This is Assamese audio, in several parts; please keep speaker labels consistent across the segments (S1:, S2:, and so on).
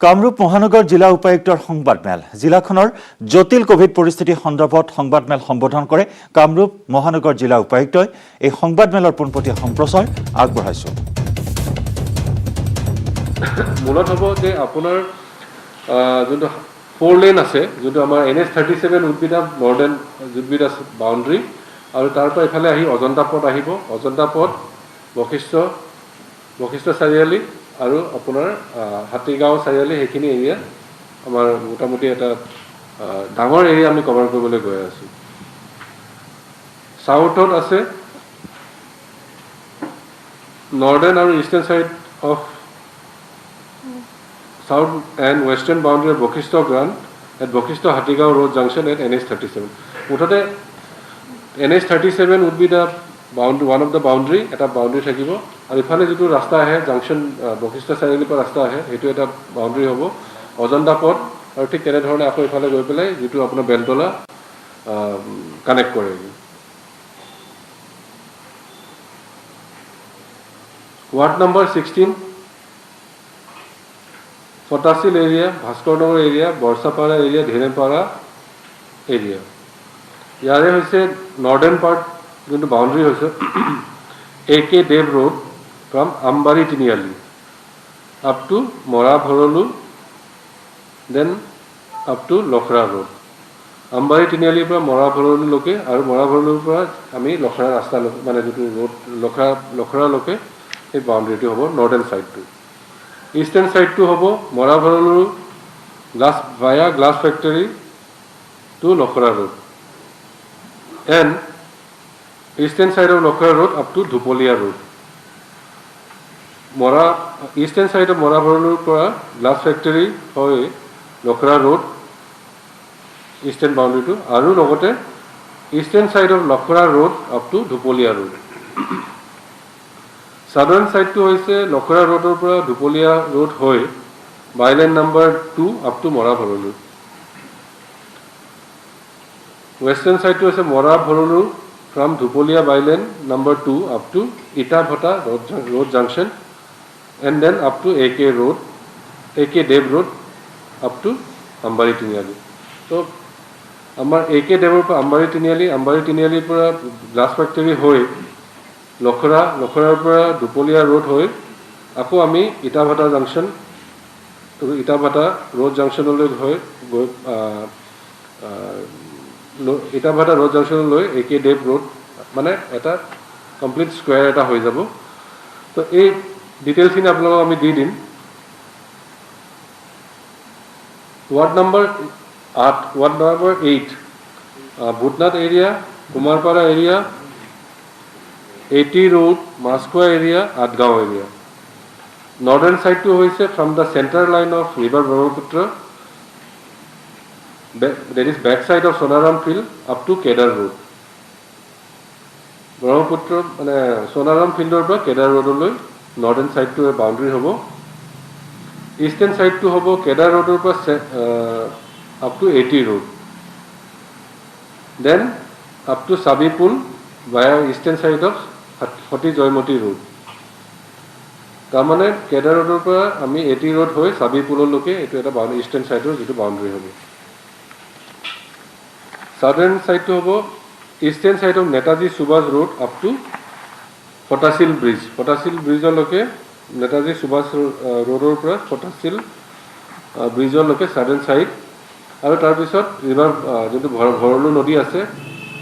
S1: কামৰূপ মহানগৰ জিলা উপায়ুক্তৰ সংবাদমেল জিলাখনৰ জটিল কোভিড পৰিস্থিতি সন্দৰ্ভত সংবাদমেল সম্বোধন কৰে কামৰূপ মহানগৰ জিলা উপায়ুক্তই এই সংবাদমেলৰ পোনপটীয়া সম্প্ৰচাৰ আগবঢ়াইছো
S2: মূলত হ'ব যে আপোনাৰ যোনটো 4 লেন আছে যোনটো আমাৰ NH37 would be the northern would be the boundary আৰু তাৰ পৰা ইফালে আহি অজন্তা পথ আহিব অজন্তা পথ বশিষ্ঠ চাৰিআলি আৰু আপোনাৰ হাতীগাঁও চাৰিআলি সেইখিনি এৰিয়া আমাৰ মোটামুটি এটা ডাঙৰ এৰিয়া আমি কভাৰ কৰিবলৈ গৈ আছো সাউথত আছে নৰ্দাৰ্ণ আৰু eastern side of South and western boundary of Bokhisto Grant at Bokhisto Hatigao Road Junction at NH37. Mutote NH37 would be the one of the boundary at a boundary thakibo. Aru ifale jitu rasta ahe junction Bokhisto Sairali par rasta ahe etu eta boundary hobo. Ojanda port aru thik tene dhorone ako ifale goi pelai jitu apuna Beltola connect koregi. Ward number 16 Fotasil area, Bhaskarnagar area, Borsapara area, Dhenepara area. Yare hoise northern part into boundary hoise AK Dev Road from Ambari Tiniali up to Mora Bhorolu, then up to Lokhra Road. Ambari Tiniali পৰা Mora Bhorolu loke আৰু Mora Bhorolu পৰা আমি Lokhra ৰাস্তা মানে যেটো road Lokhra loke এই boundary টো হ'ব northern side টো Eastern side to Hobo, Mora Bhorolu, via glass factory to Lokhara Road. And eastern side of Lokhara Road up to Dhupolia Road. Eastern side of Mora Bhorolu glass factory for Lokhara Road, eastern boundary to Aru Logote, eastern side of Lokhara Road up to Dhupolia Road. Southern side to hoise Lokhara Road or Dhupolia Road hoy byline number 2 up to Mora Bhorolu. Western side to hoise Mora Bhorolu from Dhupolia byline number 2 up to Itabhata Road Junction and then up to AK Road, AK Dev Road up to Ambari Tiniali. So, our AK Dev Road Ambari Tiniali pura glass factory hoy Lokhara পৰা Dhupolia Road হৈ আকৌ আমি ইটাভাটা জাংশন ইটাভাটা ৰোড জাংশনলৈ হৈ ইটাভাটা ৰোড জাংশনলৈ AK দেৱ ৰোড মানে এটা কমপ্লিট স্কয়াৰ এটা হৈ যাব তো এই ডিটেইলছ খিনি আপোনালোকক আমি দি দিম ward number 8 Bhutnath area Kumarpara area 80 Road, Moscow area, Adgaon area. Northern side to hoise from the center line of River Brahmaputra, that is back side of Sonaram Field up to Kedar Road. Brahmaputra, Sonaram Field or Kedar Road, northern side to a boundary hobo. Eastern side to hobo Kedar Road up to 80 Road. Then up to Sabipul via eastern side of Hoti Joymoti Road. তাৰমানে কেডাৰ ৰোডৰ পৰা আমি 80 ৰোড হৈ সাবিপুললৈকে এটো এটা ইষ্টাৰ্ণ সাইডৰ যেটো বাউন্ডাৰি হ'ব সাদাৰ্ণ সাইডটো হ'ব eastern side of Netaji Subhash road up to Fatasil ব্ৰিজলৈকে নেতাজী সুভাষ ৰোডৰ পৰা ফটাসিল ব্ৰিজলৈকে সাদাৰ্ণ সাইড আৰু তাৰ পিছত ৰিভাৰ যেটো ভৰলু নদী আছে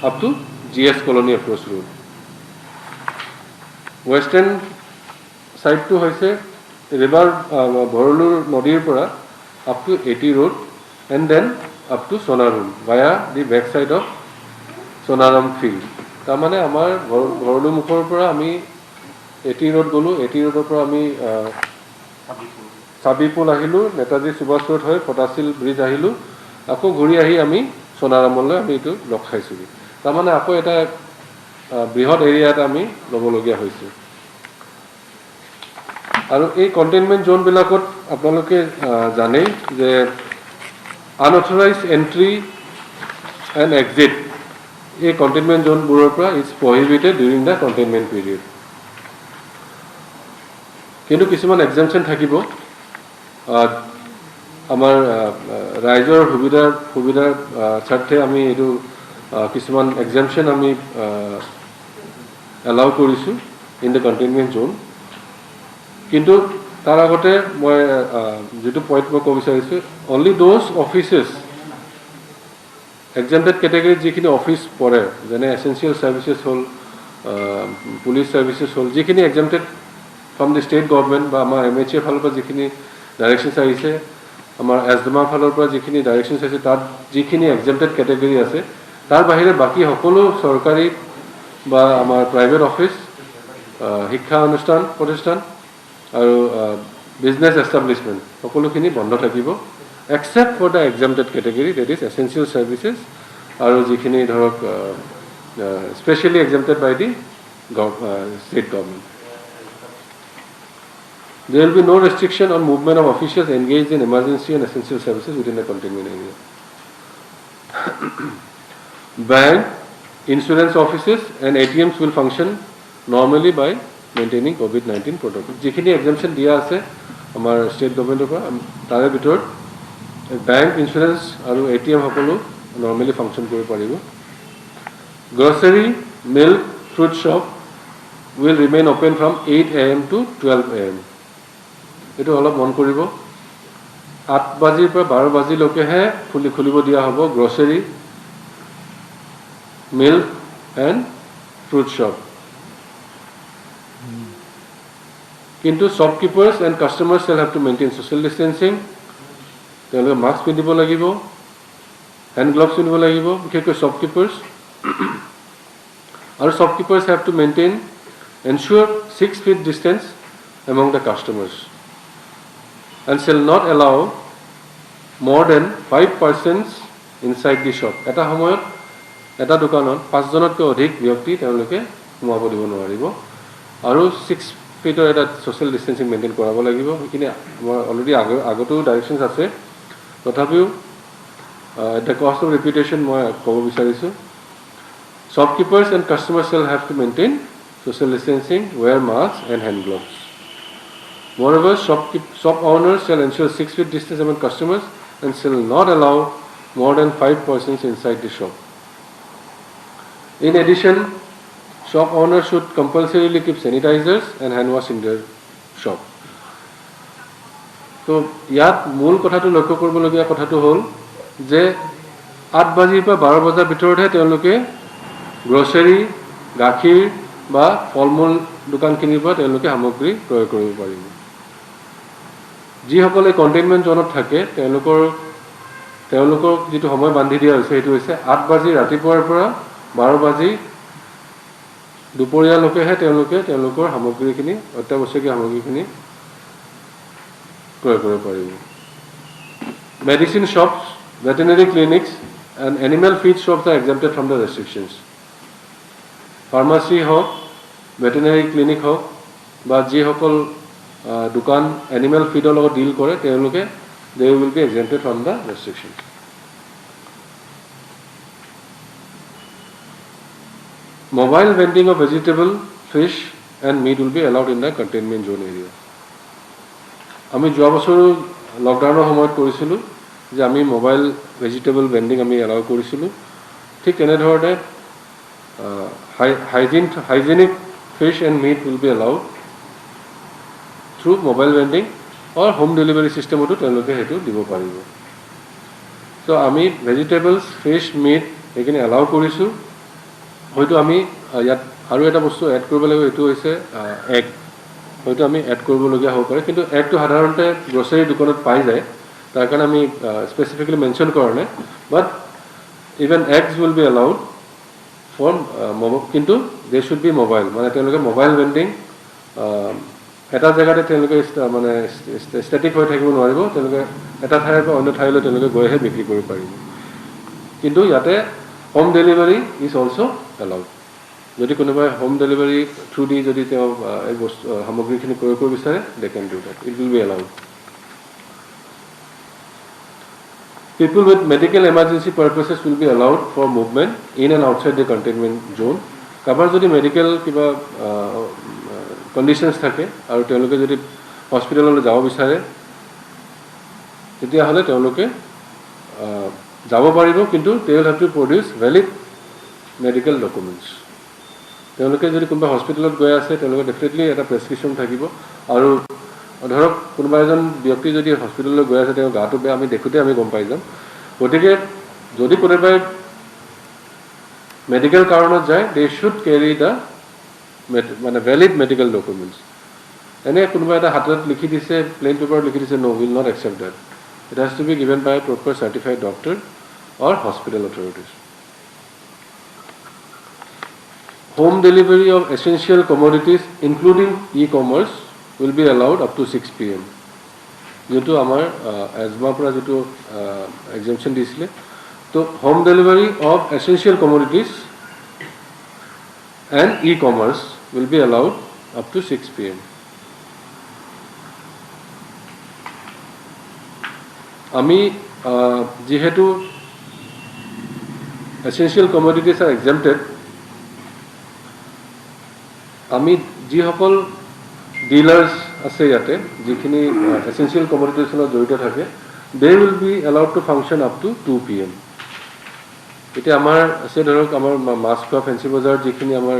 S2: up to GS Colony Approach Road. Western side to hoise river Bhorolu Nodir pura up to 80 Road and then up to Sonaram via the back side of Sonaram Field. Tamane amar Bhorolu mukhor pura ami 80 Road golu 80 Road pura ami Sabipul ahilu Netaji Subhash Road hoy Fotasil Bridge ahilu ako ঘুৰি আহি আমি সোনাৰামলৈ আমি এটো লগ খাইছো তাৰমানে আকৌ এটা বৃহৎ এৰিয়াত আমি লবলগীয়া হৈছে আৰু এই কন্টেইনমেন্ট জোন বিলাকত আপোনালোকে জানে যে আনঅথৰাইজড এন্ট্ৰি এন্ড এক্সিট এই কন্টেইনমেন্ট জোন বোৰৰ পৰা is prohibited during the containment period কিন্তু কিছুমান এক্সাম্পশন থাকিব আমাৰ ৰাইজৰ সুবিধাৰ স্বাৰ্থে আমি এইটো কিছুমান এক্সামশ্যন আমি এলাউ কৰিছোঁ ইন দ্য কণ্টেইনমেণ্ট জোন কিন্তু তাৰ আগতে মই যেটো পইণ্ট মই ক'ব বিচাৰিছোঁ অনলি দোজ অফিচেছ এক্সামটেড কেটেগৰীত যিখিনি অফিচ পৰে যেনে এছেঞ্চিয়েল ছাৰ্ভিচেছ হ'ল পুলিচ ছাৰ্ভিচেছ হ'ল যিখিনি exempted from the state government বা আমাৰ MHA ফালৰ পৰা যিখিনি ডাইৰেকশ্যনছ আহিছে আমাৰ এছডমাৰ ফালৰ পৰা যিখিনি ডাইৰেকশ্যনছ আহিছে তাত যিখিনি এক্সামটেড কেটেগৰী আছে তাৰ বাহিৰে বাকী সকলো চৰকাৰী বা আমাৰ প্ৰাইভেট অফিচ শিক্ষা অনুষ্ঠান প্ৰতিষ্ঠান আৰু বিজনেছ এষ্টাব্লিছমেণ্ট সকলোখিনি বন্ধ থাকিব except for the exempted category that is essential services আৰু যিখিনি ধৰক specially exempted by the state government. There will be no restriction on movement of officials engaged in emergency and essential services within the containment area. Bank, insurance offices and ATMs will function normally by maintaining COVID-19 protocol. যিখিনি exemption দিয়া আছে আমাৰ state government পৰা তাৰে ভিতৰত bank, insurance আৰু ATM সকলো normally function কৰিব পাৰিব. Grocery, milk, fruit shop will remain open from 8 AM to 12 AM. এইটো অলপ মন কৰিব 8 বাজিৰ পৰা 12 বাজিলৈকেহে খুলিব দিয়া হ'ব grocery milk and fruit shop কিন্তু shopkeepers and customers shall have to maintain social distancing তেওঁলোকে মাস্ক পিন্ধিব লাগিব হেণ্ড গ্লভছ পিন্ধিব লাগিব বিশেষকৈ শ্বপকিপাৰ্ছ আৰু shopkeepers have to maintain ensure 6 feet distance among the customers and shall not allow more than 5 persons inside the shop. এটা সময়ত এটা দোকানত 5 জনতকৈ অধিক ব্যক্তি তেওঁলোকে সোমাব দিব নোৱাৰিব আৰু 6 feet এটা social distancing মেইনটেইন কৰাব লাগিব সেইখিনি আমাৰ অলৰেডি আগতো ডাইৰেকশ্যনছ আছে তথাপিও the cost of repetition মই ক'ব বিচাৰিছোঁ shopkeepers and customers shall have to maintain social distancing, wear masks and hand gloves. Moreover, shop owners shall ensure 6 feet distance among customers and shall not allow more than 5 persons inside the shop. In addition, shop owners should compulsorily keep sanitizers and hand wash in their shop. So, ইয়াত মূল কথাটো লক্ষ্য কৰিবলগীয়া কথাটো হ'ল যে 8 বাজিৰ পৰা 12 বজাৰ ভিতৰতহে তেওঁলোকে গ্ৰচাৰী গাখীৰ বা ফলমূল দোকানখিনিৰ পৰা তেওঁলোকে সামগ্ৰী ক্ৰয় কৰিব পাৰিব যিসকলে কণ্টেইনমেণ্ট জোনত থাকে তেওঁলোকক যিটো সময় বান্ধি দিয়া হৈছে সেইটো হৈছে 8 বাজি ৰাতিপুৱাৰ পৰা 12 বাজি দুপৰীয়ালৈকেহে তেওঁলোকৰ সামগ্ৰীখিনি অত্যাৱশ্যকীয় সামগ্ৰীখিনি ক্ৰয় কৰিব পাৰিব medicine shops veterinary clinics and animal feed shops are exempted from the restrictions. Pharmacy হওক ভেটেনেৰী ক্লিনিক হওক বা যিসকল দোকান এনিমেল ফিডৰ লগত ডিল কৰে তেওঁলোকে they will be exempted from the restrictions. Mobile vending of vegetable, fish and meat will be allowed in the containment zone area. আমি যোৱা বছৰ লকডাউনৰ সময়ত কৰিছিলোঁ যে আমি মোবাইল ভেজিটেবল ভেণ্ডিং আমি এলাউ কৰিছিলোঁ ঠিক তেনেধৰণে hygienic fish and meat will be allowed through mobile vending or home delivery system to তেওঁলোকে হেতু দিব পাৰিব so আমি vegetables fish meat এখিনি এলাউ কৰিছো হয়তো আমি ইয়াত আৰু এটা বস্তু এড কৰিব লাগিব এটো হৈছে এগ হয়তো আমি এড কৰিব লগিয়া হ'ব পাৰে কিন্তু এগটো সাধাৰণতে গ্ৰসাৰী দোকানত পাই যায় তাৰ কাৰণে আমি স্পেসিফিক্যালি মেনশন কৰা নাই বাট even eggs will be allowed for কিন্তু they should be mobile মানে তেওঁলোকে মোবাইল ভেন্ডিং এটা জায়গাতে তেওঁলোকে মানে স্ট্যাটিক হৈ থাকিব নোৱাৰিব তেওঁলোকে এটা ঠাইৰ পৰা অন্য ঠাইলৈ তেওঁলোকে গৈহে বিক্ৰী কৰিব পাৰিব কিন্তু ইয়াতে home delivery is also allowed যদি কোনোবাই হোম ডেলিভাৰী থ্ৰু দি যদি তেওঁ এই বস্তু সামগ্ৰীখিনি ক্ৰয় কৰিব বিচাৰে they can do that it will be allowed. People with medical emergency purposes will be allowed for movement in and outside the containment zone. কাবাৰ যদি মেডিকেল কিবা কন্ডিশনস থাকে আৰু তেওঁলোকে যদি হস্পিটাললৈ যাব বিচাৰে তেতিয়াহ'লে তেওঁলোকে যাব পাৰিব, কিন্তু they will have to produce valid medical documents. তেওঁলোকে যদি কোনোবা হস্পিটেলত গৈ আছে তেওঁলোকে ডেফিনেটলি এটা প্ৰেছক্ৰিপশ্যন থাকিব। আৰু ধৰক কোনোবা এজন ব্যক্তি যদি হস্পিটেললৈ গৈ আছে, তেওঁৰ গাটো বেয়া, আমি দেখোঁতে আমি গম পাই যাম। গতিকে যদি কোনোবাই মেডিকেল কাৰণত যায়, দে শুড কেৰি দ্য মানে ভেলিড মেডিকেল ডকুমেণ্টছ। এনে কোনোবা এটা হাতত লিখি দিছে, প্লেইন পেপাৰত লিখি দিছে, no will not accept that. It has to be given by proper certified doctor or hospital authorities. Home delivery of essential commodities, including e-commerce, will be allowed up to 6 p.m. যেটো আমাৰ এজমাৰ পৰা যেটো এক্সাম্পশন দিছিলে, তো home delivery of essential commodities and e-commerce will be allowed up to 6 p.m. আমি যেহেতু essential commodities are exempted, আমি যিসকল ডিলাৰ্ছ আছে ইয়াতে যিখিনি এসেনশিয়াল কমোডিটিজৰ লগত জড়িত থাকে, they will be allowed two function up to 2 p.m. এতিয়া আমাৰ আছে ধৰক আমাৰ মাছ খোৱা ফেঞ্চি বজাৰত যিখিনি আমাৰ